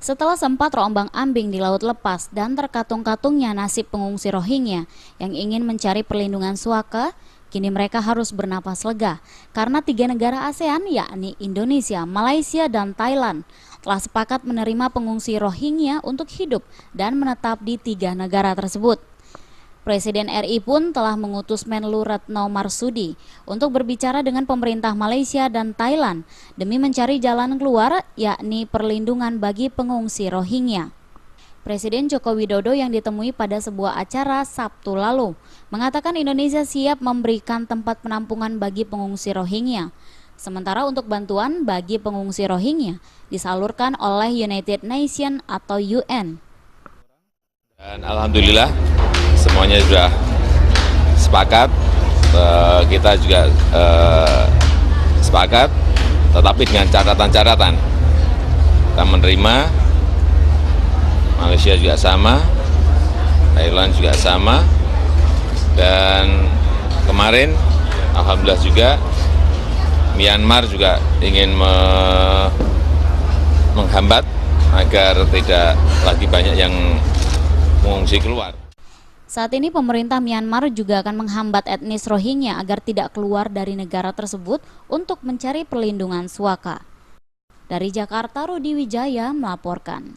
Setelah sempat terombang-ambing di laut lepas dan terkatung-katungnya nasib pengungsi Rohingya yang ingin mencari perlindungan suaka, kini mereka harus bernapas lega karena 3 negara ASEAN yakni Indonesia, Malaysia, dan Thailand telah sepakat menerima pengungsi Rohingya untuk hidup dan menetap di 3 negara tersebut. Presiden RI pun telah mengutus Menlu Retno Marsudi untuk berbicara dengan pemerintah Malaysia dan Thailand demi mencari jalan keluar, yakni perlindungan bagi pengungsi Rohingya. Presiden Joko Widodo yang ditemui pada sebuah acara Sabtu lalu mengatakan Indonesia siap memberikan tempat penampungan bagi pengungsi Rohingya. Sementara untuk bantuan bagi pengungsi Rohingya disalurkan oleh United Nations atau UN. Dan alhamdulillah semuanya sudah sepakat, kita juga sepakat, tetapi dengan catatan-catatan. Kita menerima, Malaysia juga sama, Thailand juga sama, dan kemarin alhamdulillah juga Myanmar juga ingin menghambat agar tidak lagi banyak yang mengungsi keluar. Saat ini pemerintah Myanmar juga akan menghambat etnis Rohingya agar tidak keluar dari negara tersebut untuk mencari perlindungan suaka. Dari Jakarta, Rudi Wijaya melaporkan.